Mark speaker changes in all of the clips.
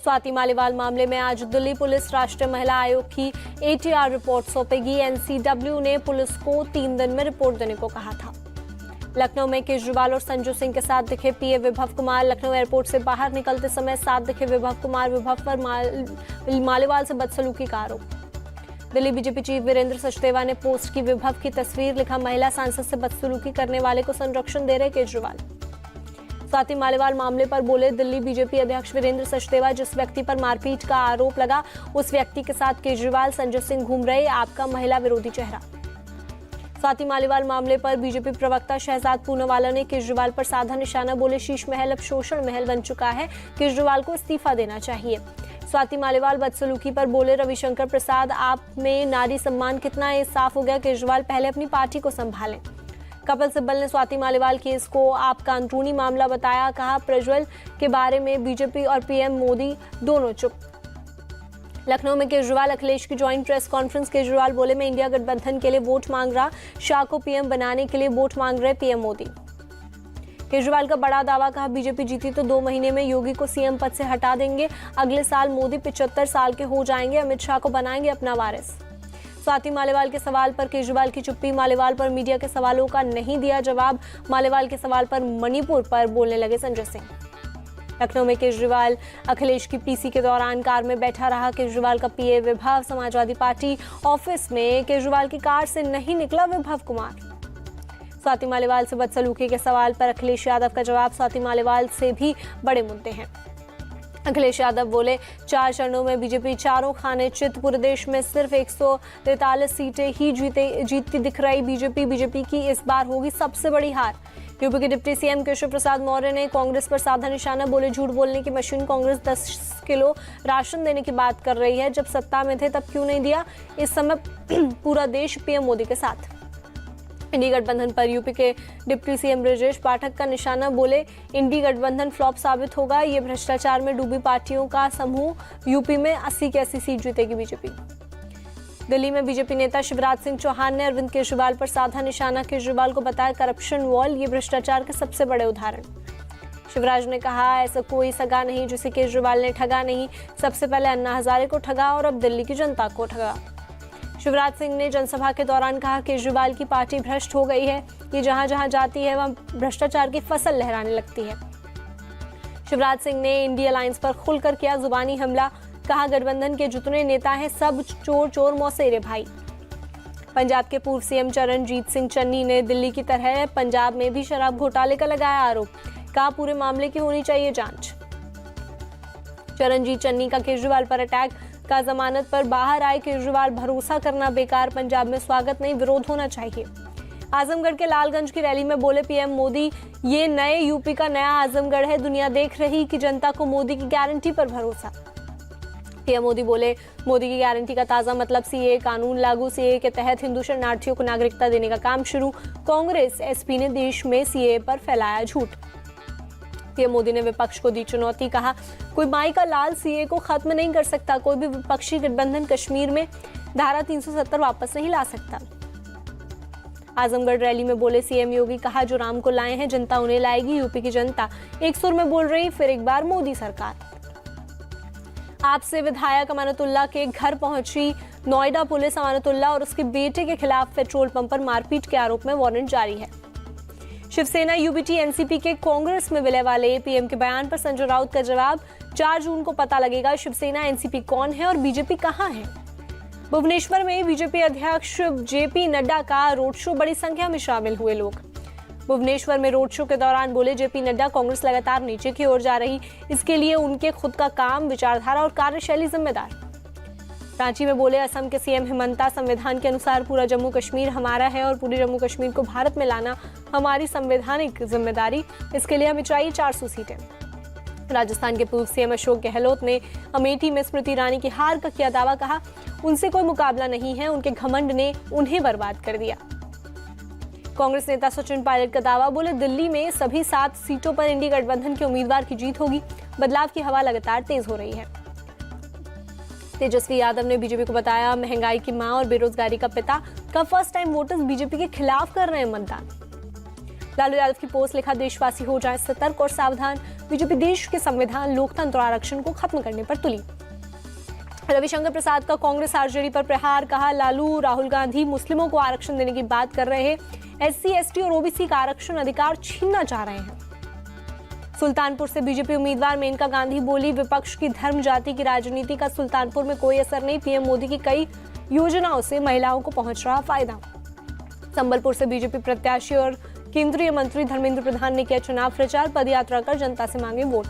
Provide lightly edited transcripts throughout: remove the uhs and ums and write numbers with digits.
Speaker 1: स्वाति मालीवाल मामले में आज दिल्ली पुलिस राष्ट्रीय महिला आयोग की ATR रिपोर्ट सौंपेगी। NCW ने पुलिस को 3 दिन में रिपोर्ट देने को कहा था। लखनऊ में केजरीवाल और संजू सिंह के साथ दिखे पीए विभव कुमार। लखनऊ एयरपोर्ट से बाहर निकलते समय साथ दिखे विभव कुमार। विभव पर मालीवाल से बदसलूकी का आरोप। दिल्ली बीजेपी चीफ वीरेंद्र सचदेवा ने पोस्ट की विभव की तस्वीर, लिखा महिला सांसद से बदसलूकी करने वाले को संरक्षण दे रहे केजरीवाल। स्वाति मालीवाल मामले पर बोले दिल्ली बीजेपी अध्यक्ष वीरेंद्र सचदेवा, जिस व्यक्ति पर मारपीट का आरोप लगा उस व्यक्ति के साथ केजरीवाल संजय सिंह घूम रहे, आपका महिला विरोधी चेहरा। स्वाति मालीवाल मामले पर बीजेपी प्रवक्ता शहजाद पूनावाला ने केजरीवाल पर साधा निशाना, बोले शीश महल अब शोषण महल बन चुका है, केजरीवाल को इस्तीफा देना चाहिए। स्वाति मालीवाल बदसलूकी पर बोले रविशंकर प्रसाद, आप में नारी सम्मान कितना है साफ हो गया, केजरीवाल पहले अपनी पार्टी को संभालें। कपिल सिब्बल ने स्वाति मालीवाल केस को आपका अंदरूनी मामला बताया, कहा प्रज्वल के बारे में बीजेपी और पीएम मोदी दोनों चुप। लखनऊ में केजरीवाल अखिलेश की ज्वाइंट प्रेस कॉन्फ्रेंस। केजरीवाल बोले मैं इंडिया गठबंधन के लिए वोट मांग रहा, शाह को पीएम बनाने के लिए वोट मांग रहे पीएम मोदी। केजरीवाल का बड़ा दावा, कहा बीजेपी जीती तो 2 महीने में योगी को सीएम पद से हटा देंगे, अगले साल मोदी 75 साल के हो जाएंगे, अमित शाह को बनाएंगे अपना वारिस। स्वाति मालीवाल के सवाल पर केजरीवाल की चुप्पी। मालीवाल पर मीडिया के सवालों का नहीं दिया जवाब। मालीवाल के सवाल पर मणिपुर पर बोलने लगे संजय सिंह। लखनऊ में केजरीवाल अखिलेश की पीसी के दौरान कार में बैठा रहा। केजरीवाल का पीए विभव। समाजवादी पार्टी ऑफिस में केजरीवाल की कार से नहीं निकला विभव कुमार। स्वाति मालीवाल से बदसलूकी के सवाल पर अखिलेश यादव का जवाब, स्वाति मालीवाल से भी बड़े मुद्दे हैं। अखिलेश यादव बोले 4 चरणों में बीजेपी चारों खाने चित, पूरे देश में सिर्फ 143 सीटें ही जीतती दिख रही बीजेपी की इस बार होगी सबसे बड़ी हार। यूपी के डिप्टी सीएम केशव प्रसाद मौर्य ने कांग्रेस पर साधा निशाना, बोले झूठ बोलने की मशीन। कांग्रेस 10 किलो राशन देने की बात कर रही है, जब सत्ता में थे तब क्यों नहीं दिया, इस समय पूरा देश पीएम मोदी के साथ। इंडी गठबंधन पर यूपी के डिप्टी सीएम ब्रजेश पाठक का निशाना, बोले इंडी गठबंधन फ्लॉप साबित होगा, ये भ्रष्टाचार में डूबी पार्टियों का समूह, यूपी में 80 की 80 सीट जीतेगी बीजेपी। दिल्ली में बीजेपी नेता शिवराज सिंह चौहान ने अरविंद केजरीवाल पर साधा निशाना, केजरीवाल को बताया करप्शन वॉल, ये भ्रष्टाचार के सबसे बड़े उदाहरण। शिवराज ने कहा ऐसा कोई सगा नहीं जिसे केजरीवाल ने ठगा नहीं, सबसे पहले अन्ना हजारे को ठगा और अब दिल्ली की जनता को ठगा। शिवराज सिंह ने जनसभा के दौरान कहा केजरीवाल की पार्टी भ्रष्ट हो गई है, ये जहां जहां जाती है वहां भ्रष्टाचार की फसल लहराने लगती है। शिवराज सिंह ने इंडिया अलायंस पर खुलकर किया जुबानी हमला, कहा गठबंधन के जितने नेता हैं सब चोर चोर मौसेरे भाई। पंजाब के पूर्व सीएम चरणजीत सिंह चन्नी ने दिल्ली की तरह पंजाब में भी शराब घोटाले का लगाया आरोप, कहा पूरे मामले की होनी चाहिए जांच। चरणजीत चन्नी का केजरीवाल पर अटैक, का जमानत पर बाहर आए केजरीवाल, भरोसा करना बेकार, पंजाब में स्वागत नहीं विरोध होना चाहिए। आजमगढ़ के लालगंज की रैली में बोले पीएम मोदी, ये नए यूपी का नया आजमगढ़ है, दुनिया देख रही कि जनता को मोदी की गारंटी पर भरोसा। पीएम मोदी बोले मोदी की गारंटी का ताजा मतलब सीए कानून लागू, सीए के तहत हिंदू शरणार्थियों को नागरिकता देने का काम शुरू। कांग्रेस एसपी ने देश में सीए पर फैलाया झूठ। पीएम मोदी ने विपक्ष को दी चुनौती, कहा कोई माई का लाल सीए को खत्म नहीं कर सकता, कोई भी विपक्षी गठबंधन कश्मीर में धारा 370 वापस नहीं ला सकता। आजमगढ़ रैली में बोले सीएम योगी, कहा जो राम को लाए हैं जनता उन्हें लाएगी, यूपी की जनता एक सुर में बोल रही, फिर एक बार मोदी सरकार। आपसे विधायक अमानतुल्लाह के घर पहुंची नोएडा पुलिस, अमानतुल्लाह और उसके बेटे के खिलाफ पेट्रोल पंप पर मारपीट के आरोप में वारंट जारी है। शिवसेना यूबीटी एनसीपी के कांग्रेस में विलय वाले पीएम के बयान पर संजय राउत का जवाब, 4 जून को पता लगेगा शिवसेना एनसीपी कौन है और बीजेपी कहां है। भुवनेश्वर में बीजेपी अध्यक्ष जेपी नड्डा का रोड शो, बड़ी संख्या में शामिल हुए लोग। भुवनेश्वर में रोड शो के दौरान बोले जेपी नड्डा कांग्रेस लगातार नीचे की ओर जा रही, इसके लिए उनके खुद का काम, विचारधारा और कार्यशैली जिम्मेदार। रांची में बोले असम के सीएम हिमंता, संविधान के अनुसार पूरा जम्मू कश्मीर हमारा है और पूरी जम्मू कश्मीर को भारत में लाना हमारी संवैधानिक जिम्मेदारी, इसके लिए हमें चाहिए 400 सीटें। राजस्थान के पूर्व सीएम अशोक गहलोत ने अमेठी में स्मृति ईरानी की हार का किया दावा, कहा उनसे कोई मुकाबला नहीं है, उनके घमंड ने उन्हें बर्बाद कर दिया। कांग्रेस नेता सचिन पायलट का दावा, बोले दिल्ली में सभी 7 सीटों पर इंडी गठबंधन के उम्मीदवार की जीत होगी, बदलाव की हवा लगातार तेज हो रही है। तेजस्वी यादव ने बीजेपी को बताया महंगाई की मां और बेरोजगारी का पिता, का फर्स्ट टाइम वोटर्स बीजेपी के खिलाफ कर रहे हैं मतदान। लालू यादव की पोस्ट लिखा, देशवासी हो जाएं सतर्क और सावधान, बीजेपी देश के संविधान, लोकतंत्र और आरक्षण को खत्म करने पर तुली। रविशंकर प्रसाद का कांग्रेस आरजेडी पर प्रहार, कहा लालू राहुल गांधी मुस्लिमों को आरक्षण देने की बात कर रहे हैं, एससी एसटी और ओबीसी का आरक्षण अधिकार छीनना चाह रहे हैं। सुल्तानपुर से बीजेपी उम्मीदवार मेनका गांधी बोली, विपक्ष की धर्म जाति की राजनीति का सुल्तानपुर में कोई असर नहीं, पीएम मोदी की कई योजनाओं से महिलाओं को पहुंच रहा फायदा। संबलपुर से बीजेपी प्रत्याशी और केंद्रीय मंत्री धर्मेंद्र प्रधान ने किया चुनाव प्रचार, पदयात्रा कर जनता से मांगे वोट।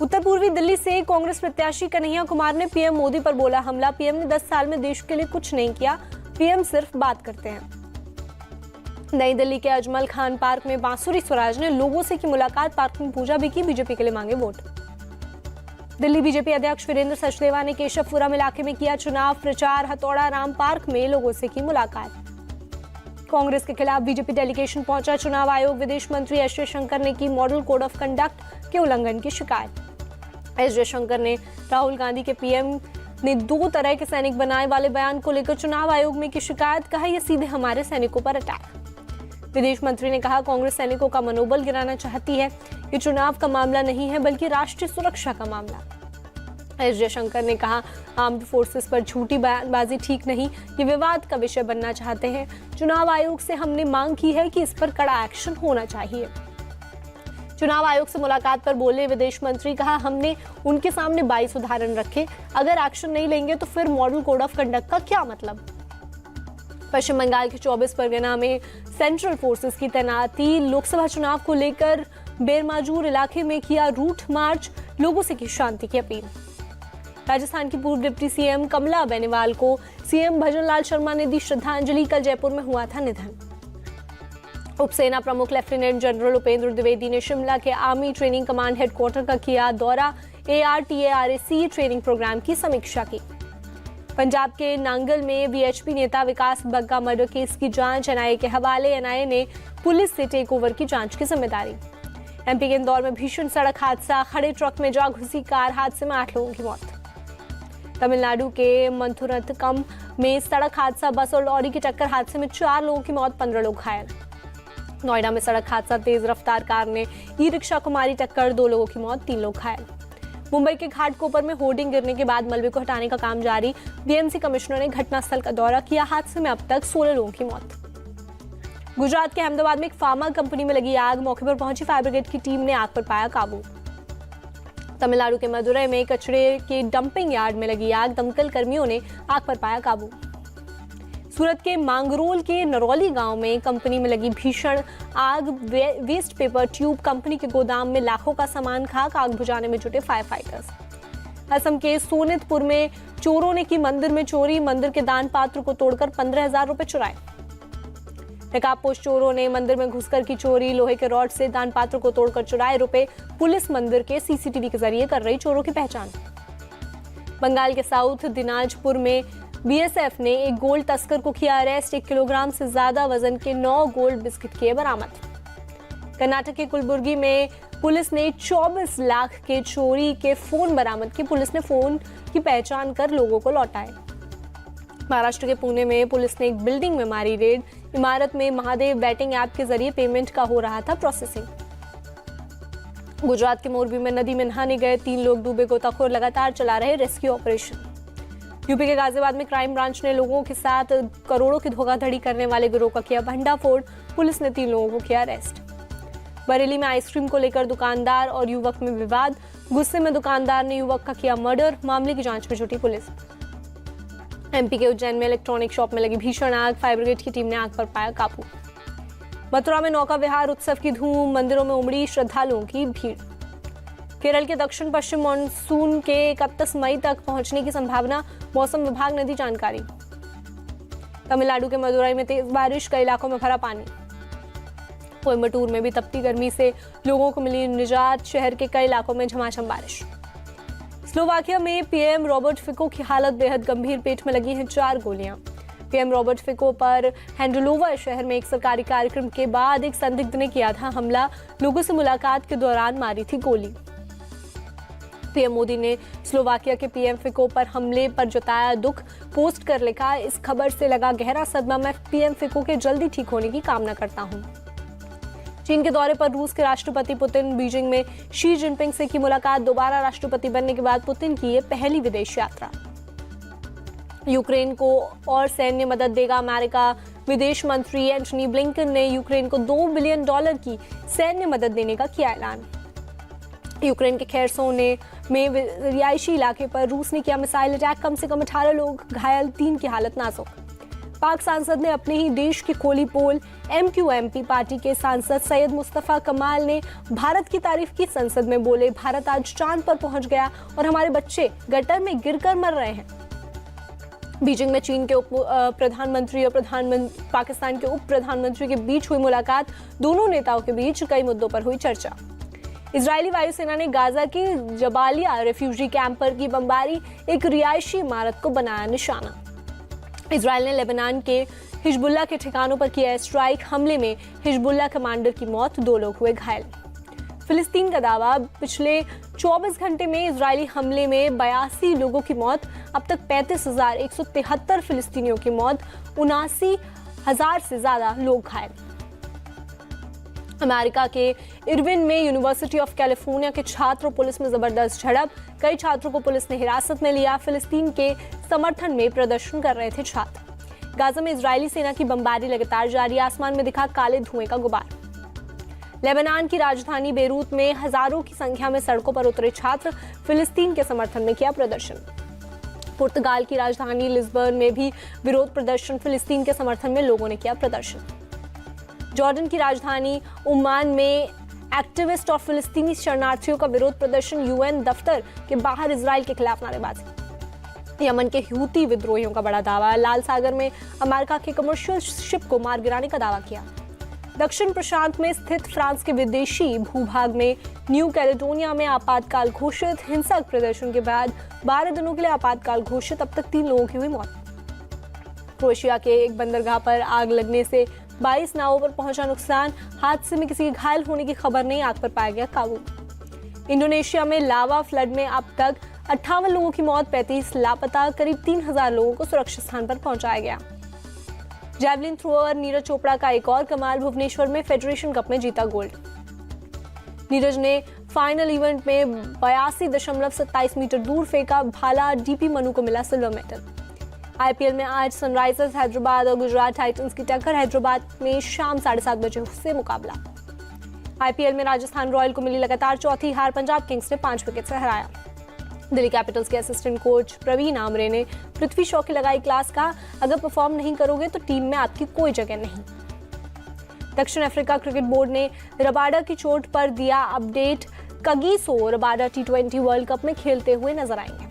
Speaker 1: उत्तर पूर्वी दिल्ली से कांग्रेस प्रत्याशी कन्हैया कुमार ने पीएम मोदी पर बोला हमला, पीएम ने 10 साल में देश के लिए कुछ नहीं किया, पीएम सिर्फ बात करते हैं। नई दिल्ली के अजमल खान पार्क में बांसुरी स्वराज ने लोगों से की मुलाकात, पार्क में पूजा भी की, बीजेपी के लिए मांगे वोट। दिल्ली बीजेपी अध्यक्ष वीरेंद्र सचदेवा ने केशवपुरम इलाके में किया चुनाव प्रचार, हथौड़ा राम पार्क में लोगों से की मुलाकात। कांग्रेस के खिलाफ बीजेपी डेलीगेशन पहुंचा चुनाव आयोग, विदेश मंत्री एस जयशंकर ने की मॉडल कोड ऑफ कंडक्ट के उल्लंघन की शिकायत। एस जयशंकर ने राहुल गांधी के पीएम ने 2 तरह के सैनिक बनाए वाले बयान को लेकर चुनाव आयोग में की शिकायत, कहा यह सीधे हमारे सैनिकों पर अटैक। विदेश मंत्री ने कहा कांग्रेस सैनिकों का मनोबल गिराना चाहती है, ये चुनाव का मामला नहीं है बल्कि राष्ट्रीय सुरक्षा का मामला। एस जयशंकर ने कहा आर्म्ड फोर्सेस पर झूठी बयानबाजी ठीक नहीं, ये विवाद का विषय बनना चाहते हैं। चुनाव आयोग से हमने मांग की है कि इस पर कड़ा एक्शन होना चाहिए। चुनाव आयोग से मुलाकात पर बोले विदेश मंत्री, कहा हमने उनके सामने 22 उदाहरण रखे, अगर एक्शन नहीं लेंगे तो फिर मॉडल कोड ऑफ कंडक्ट का क्या मतलब। पश्चिम बंगाल के 24 परगना में सेंट्रल फोर्सेस की तैनाती, लोकसभा चुनाव को लेकर बेरमाजूर इलाके में किया रूट मार्च, लोगों से की शांति की अपील। राजस्थान की पूर्व डिप्टी सीएम कमला बेनीवाल को सीएम भजनलाल शर्मा ने दी श्रद्धांजलि, कल जयपुर में हुआ था निधन। उपसेना प्रमुख लेफ्टिनेंट जनरल उपेंद्र द्विवेदी ने शिमला के आर्मी ट्रेनिंग कमांड हेडक्वार्टर का किया दौरा, ARTARAC ट्रेनिंग प्रोग्राम की समीक्षा की। पंजाब के नांगल में वीएचपी नेता विकास बग्गा मर्डर केस की जांच एनआईए के हवाले, एनआईए ने पुलिस से टेक ओवर की जांच की जिम्मेदारी। एमपी के इंदौर में भीषण सड़क हादसा, खड़े ट्रक में जा घुसी कार, हादसे में 8 लोगों की मौत। तमिलनाडु के मंथुरथकम में सड़क हादसा, बस और लॉरी की टक्कर, हादसे में 4 लोगों की मौत, 15 लोग घायल। नोएडा में सड़क हादसा, तेज रफ्तार कार ने ई रिक्शा को मारी टक्कर, 2 लोगों की मौत, 3 लोग घायल। मुंबई के घाटकोपर में होर्डिंग गिरने के बाद मलबे को हटाने का काम जारी, बीएमसी कमिश्नर ने घटनास्थल का दौरा किया, हादसे में अब तक 16 लोगों की मौत। गुजरात के अहमदाबाद में एक फार्मा कंपनी में लगी आग, मौके पर पहुंची फायर ब्रिगेड की टीम ने आग पर पाया काबू। तमिलनाडु के मदुरई में कचरे के डंपिंग यार्ड में लगी आग, दमकल कर्मियों ने आग पर पाया काबू। सूरत के मांगरोल के नरौली गांव में कंपनी में लगी भीषण आग, वेस्ट पेपर ट्यूब, कंपनी के गोदाम में लाखों का सामान खाक, आग बुझाने में जुटे फायर फाइटर्स। असम के सोनितपुर में चोरों ने की मंदिर में चोरी, मंदिर के दान पात्र को तोड़कर 15,000 रुपए चुराए। नकाबपोश चोरों ने मंदिर में घुसकर की चोरी, लोहे के रॉड से दान पात्र को तोड़कर चुराए रुपए, पुलिस मंदिर के सीसीटीवी के जरिए कर रही चोरों की पहचान। बंगाल के साउथ दिनाजपुर में बीएसएफ ने एक गोल्ड तस्कर को किया अरेस्ट, 1 किलोग्राम से ज्यादा वजन के 9 गोल्ड बिस्किट किए बरामद। कर्नाटक के कुलबुर्गी में पुलिस ने 24 लाख के चोरी के फोन बरामद किए, पुलिस ने फोन की पहचान कर लोगों को लौटाए। महाराष्ट्र के पुणे में पुलिस ने एक बिल्डिंग में मारी रेड, इमारत में महादेव बैटिंग ऐप के जरिए पेमेंट का हो रहा था प्रोसेसिंग। गुजरात के मोरबी में नदी में नहाने गए 3 लोग डूबे, गोताखोर लगातार चला रहे रेस्क्यू ऑपरेशन। यूपी के गाजियाबाद में क्राइम ब्रांच ने लोगों के साथ करोड़ों की धोखाधड़ी करने वाले गिरोह का किया भंडाफोड़, पुलिस ने 3 लोगों को किया अरेस्ट। बरेली में आइसक्रीम को लेकर दुकानदार और युवक में विवाद, गुस्से में दुकानदार ने युवक का किया मर्डर, मामले की जांच में जुटी पुलिस। एमपी के उज्जैन में इलेक्ट्रॉनिक शॉप में लगी भीषण आग, फायर ब्रिगेड की टीम ने आग पर पाया काबू। मथुरा में नौका विहार उत्सव की धूम, मंदिरों में उमड़ी श्रद्धालुओं की भीड़। केरल के दक्षिण पश्चिम मानसून के 31 मई तक पहुंचने की संभावना, मौसम विभाग ने दी जानकारी। तमिलनाडु के मदुरई में तेज बारिश, कई इलाकों में भरा पानी। कोयम्बटूर में भी तपती गर्मी से लोगों को मिली निजात, शहर के कई इलाकों में झमाझम बारिश। स्लोवाकिया में पीएम रॉबर्ट फिको की हालत बेहद गंभीर, पेट में लगी हैं 4 गोलियां। पीएम रॉबर्ट फिको पर हैंडलोवर शहर में एक सरकारी कार्यक्रम के बाद एक संदिग्ध ने किया था हमला, लोगों से मुलाकात के दौरान मारी थी गोली। पीएम मोदी ने स्लोवाकिया के पीएम फिको पर हमले पर जताया दुख, पोस्ट कर लिखा, इस खबर से लगा गहरा सदमा, मैं पीएम फिको के जल्दी ठीक होने की कामना करता हूं। चीन के दौरे पर रूस के राष्ट्रपति पुतिन बीजिंग में शी जिनपिंग से की मुलाकात। दोबारा राष्ट्रपति बनने के बाद पुतिन की ये पहली विदेश यात्रा। यूक्रेन को और सैन्य मदद देगा अमेरिका। विदेश मंत्री एंटनी ब्लिंकन ने यूक्रेन को $2 बिलियन की सैन्य मदद देने का किया ऐलान। यूक्रेन के खेरसोन में रिहायशी इलाके पर रूस ने किया मिसाइल अटैक। कम से कम 18 लोग घायल, 3 की हालत नाजुक। पाक सांसद ने अपने ही देश की खोली पोल। MQMP पार्टी के सांसद सैयद मुस्तफा कमाल ने भारत की तारीफ की। संसद में बोले, भारत आज चांद पर पहुंच गया और हमारे बच्चे गटर में गिरकर मर रहे हैं। बीजिंग में चीन के उप प्रधानमंत्री और पाकिस्तान के उप प्रधानमंत्री के बीच हुई मुलाकात। दोनों नेताओं के बीच कई मुद्दों पर हुई चर्चा। इजरायली वायुसेना ने गाजा के जबालिया रेफ्यूजी कैंप पर की बमबारी। एक रिहायशी इमारत को बनाया निशाना। इजरायल ने लेबनान के हिजबुल्लाह के ठिकानों पर किया स्ट्राइक। हमले में हिजबुल्लाह कमांडर की मौत, 2 लोग हुए घायल। फिलिस्तीन का दावा, पिछले 24 घंटे में इजरायली हमले में 82 लोगों की मौत। अब तक 35,173 फिलिस्तीनियों की मौत, 79,000 से ज्यादा लोग घायल। अमेरिका के इरविन में यूनिवर्सिटी ऑफ कैलिफोर्निया के छात्र और पुलिस में जबरदस्त झड़प। कई छात्रों को पुलिस ने हिरासत में लिया। फिलिस्तीन के समर्थन में प्रदर्शन कर रहे थे छात्र। गाजा में इजरायली सेना की बमबारी लगातार जारी। आसमान में दिखा काले धुएं का गुबार। लेबनान की राजधानी बेरूत में हजारों की संख्या में सड़कों पर उतरे छात्र। फिलिस्तीन के समर्थन में किया प्रदर्शन। पुर्तगाल की राजधानी लिस्बन में भी विरोध प्रदर्शन। फिलिस्तीन के समर्थन में लोगों ने किया प्रदर्शन। जॉर्डन की राजधानी उम्मान में एक्टिविस्ट और फिलिस्तीनी शरणार्थियों का विरोध प्रदर्शन। UN दफ्तर के बाहर इजराइल के खिलाफ नारेबाजी। यमन के हूती विद्रोहियों का बड़ा दावा। लाल सागर में अमेरिका के कमर्शियल शिप को मार गिराने का दावा किया। दक्षिण प्रशांत में स्थित फ्रांस के विदेशी भूभाग में न्यू कैलेडोनिया में आपातकाल घोषित। हिंसक प्रदर्शन के बाद 12 दिनों के लिए आपातकाल घोषित। अब तक 3 लोगों की हुई मौत। क्रोएशिया के एक बंदरगाह पर आग लगने से 22 नावों पर पहुंचा नुकसान। हादसे में किसी के घायल होने की खबर नहीं। आग पर पाया गया काबू। इंडोनेशिया में लावा फ्लड में अब तक 58 लोगों की मौत, 35 लापता। करीब 3,000 लोगों को सुरक्षित स्थान पर पहुंचाया गया। जैवलिन थ्रोअर नीरज चोपड़ा का एक और कमाल। भुवनेश्वर में फेडरेशन कप में जीता गोल्ड। नीरज ने फाइनल इवेंट में 82.27 मीटर दूर फेंका। भाला DP मनु को मिला सिल्वर मेडल। IPL में आज सनराइजर्स हैदराबाद और गुजरात टाइटंस की टक्कर। हैदराबाद में शाम 7:30 बजे से मुकाबला। IPL में राजस्थान रॉयल को मिली लगातार चौथी हार। पंजाब किंग्स ने 5 विकेट से हराया। दिल्ली कैपिटल्स के असिस्टेंट कोच प्रवीण आमरे ने पृथ्वी शॉ की लगाई क्लास। का अगर परफॉर्म नहीं करोगे तो टीम में आपकी कोई जगह नहीं। दक्षिण अफ्रीका क्रिकेट बोर्ड ने रबाडा की चोट पर दिया update. Kagiso Rabada T20 world cup में खेलते हुए नजर आएंगे।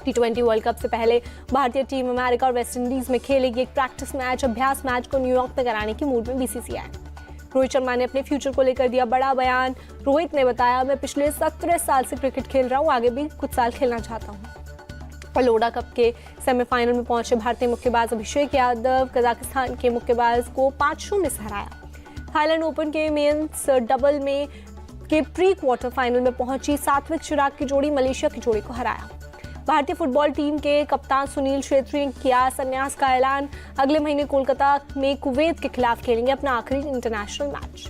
Speaker 1: T20 वर्ल्ड कप से पहले भारतीय टीम अमेरिका और वेस्ट इंडीज में खेलेगी। एक प्रैक्टिस मैच, अभ्यास मैच को न्यूयॉर्क में कराने की मूड में BCCI। रोहित शर्मा ने अपने फ्यूचर को लेकर दिया बड़ा बयान। रोहित ने बताया, मैं पिछले 17 साल से क्रिकेट खेल रहा हूँ, आगे भी कुछ साल खेलना चाहता हूँ। लोडा कप के सेमीफाइनल में पहुंचे भारतीय मुक्केबाज अभिषेक यादव कजाकिस्तान के मुक्केबाज को 5-0 से हराया। थाईलैंड ओपन के मेंस डबल में के प्री क्वार्टर फाइनल में पहुंची सात्विक चिराग की जोड़ी मलेशिया की जोड़ी को हराया। भारतीय फुटबॉल टीम के कप्तान सुनील छेत्री ने किया संन्यास का ऐलान। अगले महीने कोलकाता में कुवैत के खिलाफ खेलेंगे अपना आखिरी इंटरनेशनल मैच।